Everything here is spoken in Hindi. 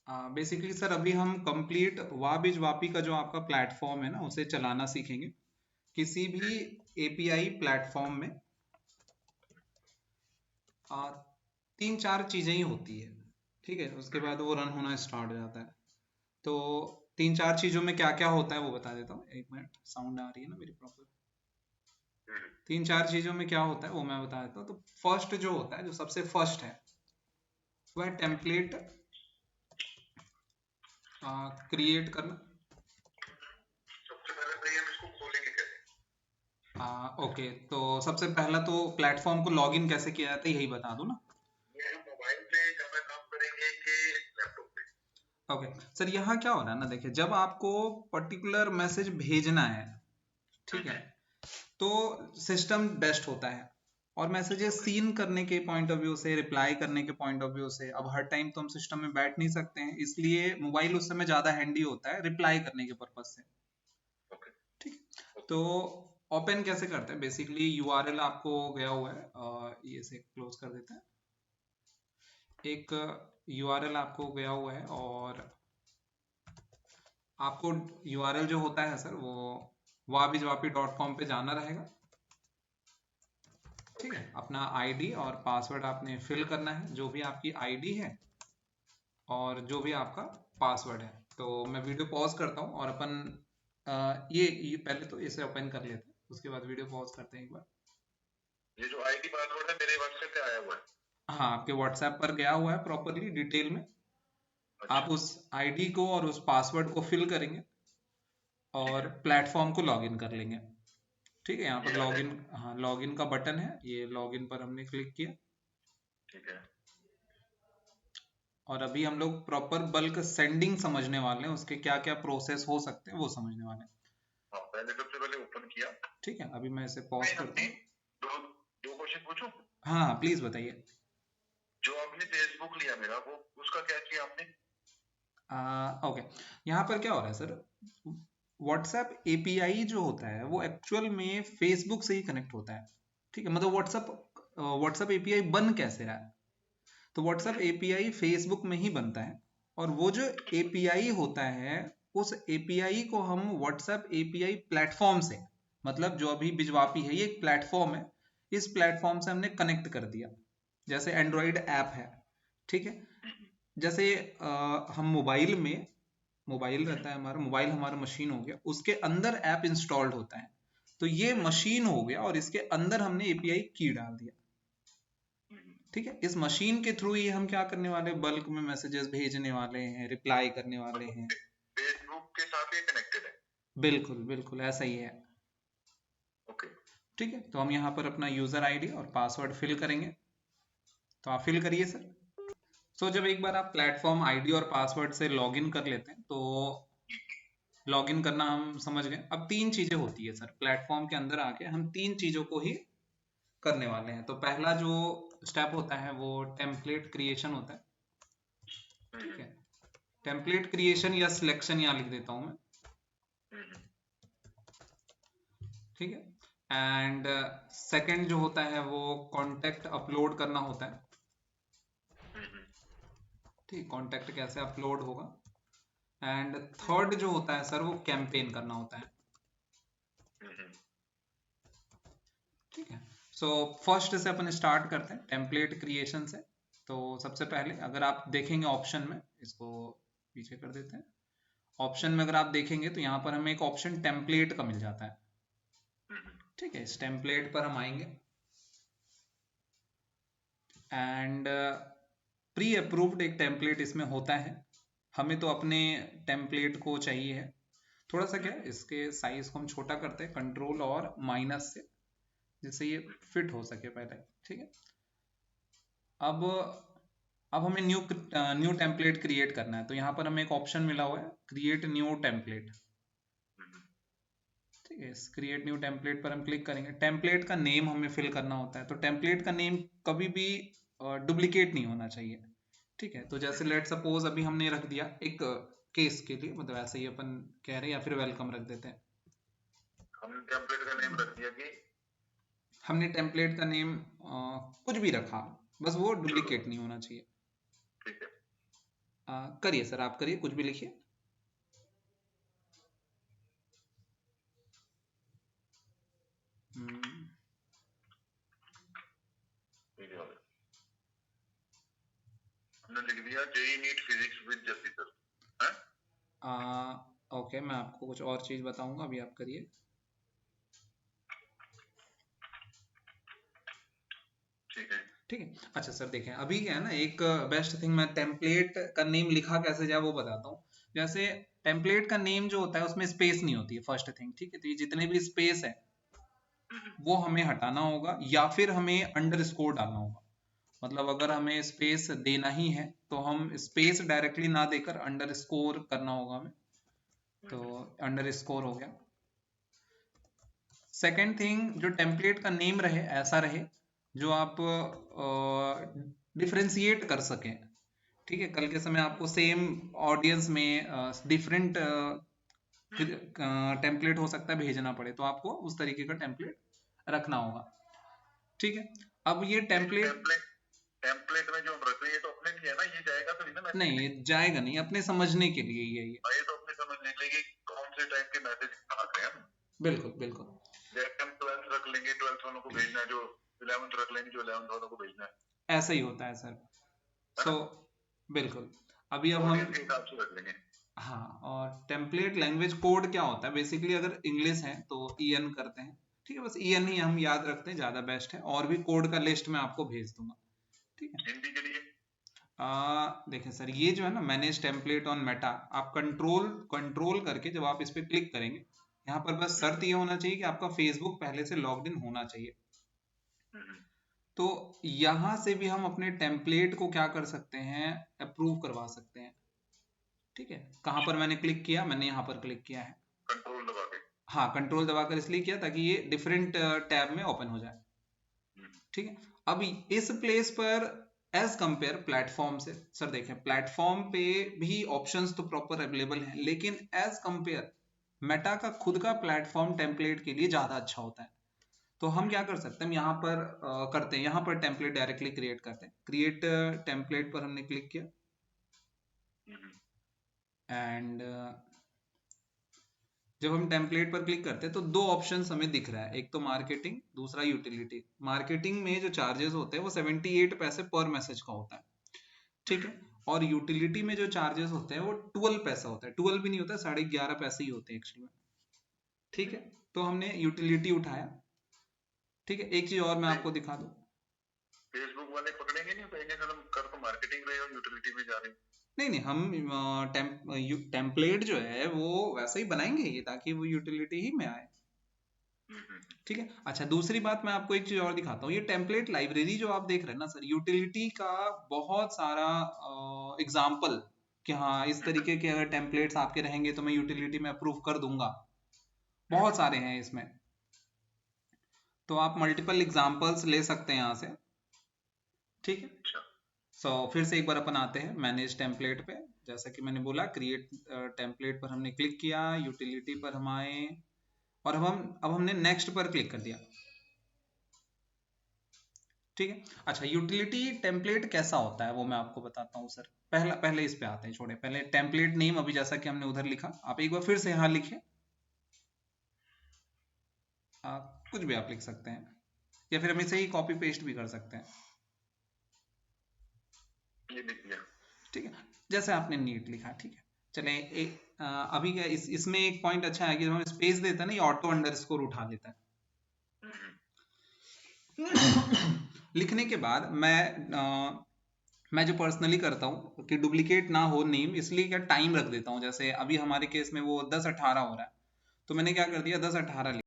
बेसिकली सर अभी हम कंप्लीट वाबिज वापी का जो आपका प्लेटफॉर्म है ना उसे चलाना सीखेंगे। किसी भी एपीआई प्लेटफॉर्म में आ, तीन चार चीजें ही होती है, ठीक है। उसके बाद वो रन होना स्टार्ट हो जाता है। तो तीन चार चीजों में क्या क्या होता है वो बता देता हूँ। एक मिनट, साउंड आ रही है ना मेरी प्रॉपर। तीन चार चीजों में क्या होता है वो मैं बता देता हूँ। तो फर्स्ट जो होता है, जो सबसे फर्स्ट है, वो है टेम्पलेट क्रिएट करना। सबसे पहले भाई हम इसको खोलेंगे कैसे? ओके, तो सबसे पहला तो प्लेटफॉर्म को लॉगिन कैसे किया जाता है यही बता दूं ना। ये हम मोबाइल पे ज्यादा काम करेंगे कि लैपटॉप पे? ओके सर, यहाँ क्या हो रहा है ना, देखिए जब आपको पर्टिकुलर मैसेज भेजना है, ठीक है, तो सिस्टम बेस्ट होता है। और मैसेजेस ओके। सीन करने के पॉइंट ऑफ व्यू से, रिप्लाई करने के पॉइंट ऑफ व्यू से, अब हर टाइम तो हम सिस्टम में बैठ नहीं सकते हैं, इसलिए मोबाइल उस समय ज़्यादा हैंडी होता है रिप्लाई करने के पर्पज से। ओके। ठीक है, तो ओपन कैसे करते हैं, बेसिकली यूआरएल आपको गया हुआ है, ये से क्लोज कर देते हैं। एक यूआरएल आपको गया हुआ है और आपको यूआरएल जो होता है सर वो wabijawapi.com पे जाना रहेगा। ठीक ओके। है, अपना आईडी और पासवर्ड आपने फिल करना है, जो भी आपकी आईडी है और जो भी आपका पासवर्ड है। तो मैं वीडियो पॉज करता हूँ और अपन ये पहले तो इसे ओपन कर लेते हैं, उसके बाद वीडियो पॉज करते हैं एक बार। ये जो आईडी पासवर्ड है मेरे व्हाट्सएप पे आया हुआ है? हाँ, आपके व्हाट्सएप पर गया हुआ है प्रॉपरली डिटेल में। आप अच्छा। उस आईडी को और उस पासवर्ड को फिल करेंगे ठीक और है। प्लेटफॉर्म को लॉगिन कर लेंगे। ठीक है, यहाँ पर ये आ लॉगिन, जाएगा। हाँ लॉगिन का बटन है, ये लॉगिन पर हमने क्लिक किया। ठीक है। और अभी हम लोग प्रॉपर बल्क सेंडिंग समझने वाले हैं, उसके क्या क्या प्रोसेस हो सकते हैं वो समझने वाले हैं। हाँ, मैंने सबसे पहले ओपन किया। ठीक है, अभी मैं इसे पॉज मैं करता अपनी हूँ। दो दो क्वेश्चन पूछूं? हाँ प्लीज बताइए। जो आपने फेसबुक लिया मेरा, वो उसका क्या किया आपने? ओके, यहाँ पर क्या हो रहा है सर, व्हाट्सएप एपीआई जो होता है वो एक्चुअल में फेसबुक से ही कनेक्ट होता है। ठीक है, मतलब व्हाट्सएप एपीआई बन कैसे रहा है, तो व्हाट्सएप एपीआई फेसबुक में ही बनता है। और वो जो एपीआई होता है, उस एपीआई को हम व्हाट्सएप एपीआई प्लेटफॉर्म से, मतलब जो अभी बिजवापी है ये एक प्लेटफॉर्म है, इस प्लेटफॉर्म से हमने कनेक्ट कर दिया। जैसे एंड्रॉयड ऐप है, ठीक है, जैसे हम मोबाइल में, मोबाइल रहता है हमारा, मोबाइल हमारा मशीन हो गया, उसके अंदर ऐप इंस्टॉल्ड होता है, तो ये मशीन हो गया और इसके अंदर हमने एपीआई की डाल दिया। ठीक है, इस मशीन के थ्रू ही हम क्या करने वाले हैं, बल्क में मैसेजेस भेजने वाले हैं, रिप्लाई करने वाले हैं। फेसबुक के साथ ही कनेक्टेड है? बिल्कुल बिल्कुल ऐसा ही है। ओके। ठीक है, तो हम यहाँ पर अपना यूजर आईडी और पासवर्ड फिल करेंगे। तो आप फिल करिए सर। जब एक बार आप प्लेटफॉर्म आईडी और पासवर्ड से लॉगिन कर लेते हैं, तो लॉगिन करना हम समझ गए। अब तीन चीजें होती है सर, प्लेटफॉर्म के अंदर आके हम तीन चीजों को ही करने वाले हैं। तो पहला जो स्टेप होता है वो टेम्पलेट क्रिएशन होता है। ठीक है, टेम्पलेट क्रिएशन या सिलेक्शन यहाँ लिख देता हूँ मैं। ठीक है, एंड सेकंड जो होता है वो कॉन्टेक्ट अपलोड करना होता है। ठीक, कॉन्टेक्ट कैसे अपलोड होगा। एंड थर्ड जो होता है सर वो कैंपेन करना होता है। ठीक है, फर्स्ट से अपन स्टार्ट करते हैं टेम्पलेट क्रिएशन से। तो सबसे पहले अगर आप देखेंगे ऑप्शन में, इसको पीछे कर देते हैं, ऑप्शन में अगर आप देखेंगे तो यहाँ पर हमें एक ऑप्शन टेम्पलेट का मिल जाता है। ठीक है, इस टेम्पलेट पर हम आएंगे एंड प्री अप्रूव्ड एक टेम्पलेट इसमें होता है। हमें तो अपने टेम्पलेट को चाहिए है, थोड़ा सा क्या है, इसके साइज को हम छोटा करते हैं कंट्रोल और माइनस से, जिससे ये फिट हो सके पहले। ठीक है, अब हमें न्यू टेम्पलेट क्रिएट करना है। तो यहाँ पर हमें एक ऑप्शन मिला हुआ है क्रिएट न्यू टेम्पलेट। ठीक है, इस क्रिएट न्यू टेम्पलेट पर हम क्लिक करेंगे। टेम्पलेट का नेम हमें फिल करना होता है, तो टेम्पलेट का नेम कभी भी डुप्लीकेट नहीं होना चाहिए। ठीक है, तो जैसे लेट सपोज अभी हमने रख दिया एक केस के लिए, मतलब ऐसे ही अपन कह रहे हैं या फिर वेलकम रख देते हैं। हमने टेम्पलेट का नेम रख दिया कि हमने टेम्पलेट का नेम कुछ भी रखा, बस वो चलो डुप्लीकेट नहीं होना चाहिए। ठीक है। करिए सर, आप करिए, कुछ भी लिखिए। हमने लिख दिया JEE NEET physics with Jassi sir. Okay, मैं आपको कुछ और चीज बताऊंगा, अभी आप करिए। ठीक है। ठीक है, अच्छा सर देखें, अभी क्या है ना, एक बेस्ट थिंग, मैं टेम्पलेट का नेम लिखा कैसे जाए वो बताता हूँ। जैसे टेम्पलेट का नेम जो होता है उसमें स्पेस नहीं होती है, फर्स्ट थिंग, ठीक है। तो ये जितने भी स्पेस है वो हमें हटाना होगा, या फिर हमें अंडरस्कोर डालना होगा। मतलब अगर हमें स्पेस देना ही है तो हम स्पेस डायरेक्टली ना देकर अंडरस्कोर करना होगा हमें। तो अंडरस्कोर हो गया। सेकेंड थिंग, जो टेम्पलेट का नेम रहे ऐसा रहे जो आप डिफ्रेंशिएट कर सकें। ठीक है, कल के समय आपको सेम ऑडियंस में डिफरेंट टेम्पलेट हो सकता है भेजना पड़े, तो आपको उस तरीके का टेम्पलेट रखना होगा। ठीक है, अब ये टेम्पलेट टेम्पलेट में जो हम रख रहे हैं तो अपने लिए है ना, ये जाएगा तो ना मैसेज? नहीं, जाएगा नहीं, अपने समझने के लिए ये ये तो अपने समझने के लिए कौन से टाइप के मैसेज आते हैं। बिल्कुल बिल्कुल। जैसे हम 12th रख लेंगे, 12th वालों को भेजना है, जो 11th रख लेंगे, जो 11th वालों को भेजना है। ऐसा ही होता है सर। सो बिल्कुल, अभी अब हम के हिसाब से रख लेंगे। हाँ, और टेम्पलेट लैंग्वेज कोड क्या होता है, बेसिकली अगर इंग्लिश है तो EN करते हैं। ठीक है, बस EN ही हम याद रखते हैं, ज्यादा बेस्ट है। और भी कोड का लिस्ट मैं आपको भेज दूंगा। ठीक है, हिंदी के लिए देखें सर, ये जो है ना मैनेज टेम्पलेट ऑन मेटा, आप कंट्रोल कंट्रोल करके जब आप इस पर क्लिक करेंगे, यहाँ पर बस शर्त ये होना चाहिए कि आपका फेसबुक पहले से लॉग्ड इन होना चाहिए। तो यहां से भी हम अपने टेम्पलेट को क्या कर सकते हैं, अप्रूव करवा सकते हैं। ठीक है, कहां पर मैंने क्लिक किया, मैंने यहाँ पर क्लिक किया है, कंट्रोल दबा के। हाँ, कंट्रोल दबाकर इसलिए किया ताकि ये डिफरेंट टैब में ओपन हो जाए। ठीक है, अब इस प्लेस पर एज कंपेयर प्लेटफॉर्म से, सर देखें, प्लेटफॉर्म पे भी ऑप्शंस तो प्रॉपर अवेलेबल हैं, लेकिन एज कंपेयर मेटा का खुद का प्लेटफॉर्म टेम्पलेट के लिए ज्यादा अच्छा होता है। तो हम क्या कर सकते हैं, यहाँ पर करते हैं, यहाँ पर टेम्पलेट डायरेक्टली क्रिएट करते हैं। क्रिएट टेम्पलेट पर हमने क्लिक किया, एंड जब हम टेम्पलेट पर क्लिक करते हैं तो दो ऑप्शंस हमें दिख रहा है, एक तो मार्केटिंग, दूसरा यूटिलिटी। मार्केटिंग में जो चार्जेस होते हैं वो 78 पैसे पर मैसेज का होता है। ठीक है, और यूटिलिटी में जो चार्जेस होते हैं वो 12 पैसा होता है, 12 भी नहीं होता, 11.5 पैसे ही होते हैं एक्चुअली में। ठीक है, तो हमने यूटिलिटी उठाया। ठीक है, एक चीज और मैं आपको दिखा दूं, फेसबुक वाले पकड़ेंगे नहीं, कहेंगे सर हम कर तो मार्केटिंग रहे हो, यूटिलिटी में जा रहे हैं। नहीं नहीं, हम टेम्पलेट जो है वो वैसे ही बनाएंगे ये, ताकि वो यूटिलिटी ही में आए। ठीक है, अच्छा दूसरी बात मैं आपको एक चीज और दिखाता हूँ। ये टेम्पलेट लाइब्रेरी जो आप देख रहे हैं ना सर, यूटिलिटी का बहुत सारा एग्जाम्पल, कि हाँ इस तरीके के अगर टेम्पलेट्स आपके रहेंगे तो मैं यूटिलिटी में अप्रूव कर दूंगा, बहुत सारे हैं इसमें। तो आप मल्टीपल एग्जाम्पल्स ले सकते हैं यहाँ से। ठीक है, सो फिर से एक बार अपन आते हैं मैनेज टेम्पलेट पे। जैसा कि मैंने बोला, क्रिएट टेम्पलेट पर हमने क्लिक किया, यूटिलिटी पर हम आए, और अब हमने नेक्स्ट पर क्लिक कर दिया। ठीक है, अच्छा यूटिलिटी टेम्पलेट कैसा होता है वो मैं आपको बताता हूँ सर। पहले इस पे आते हैं, छोड़े पहले टेम्पलेट नेम, अभी जैसा कि हमने उधर लिखा, आप एक बार फिर से यहाँ लिखे, कुछ भी आप लिख सकते हैं, या फिर हम इसे ही कॉपी पेस्ट भी कर सकते हैं। ये लिख दिया। ठीक है, जैसे आपने नीट लिखा। ठीक है, चले अभी क्या इसमें एक पॉइंट अच्छा है कि जब हम स्पेस देते हैं ना, ये ऑटो अंडरस्कोर उठा लेता है। लिखने के बाद मैं जो पर्सनली करता हूँ कि डुप्लीकेट ना हो नेम, इसलिए क्या टाइम रख देता हूँ। जैसे अभी हमारे केस में वो 10:18 हो रहा है, तो मैंने क्या कर दिया, 10:18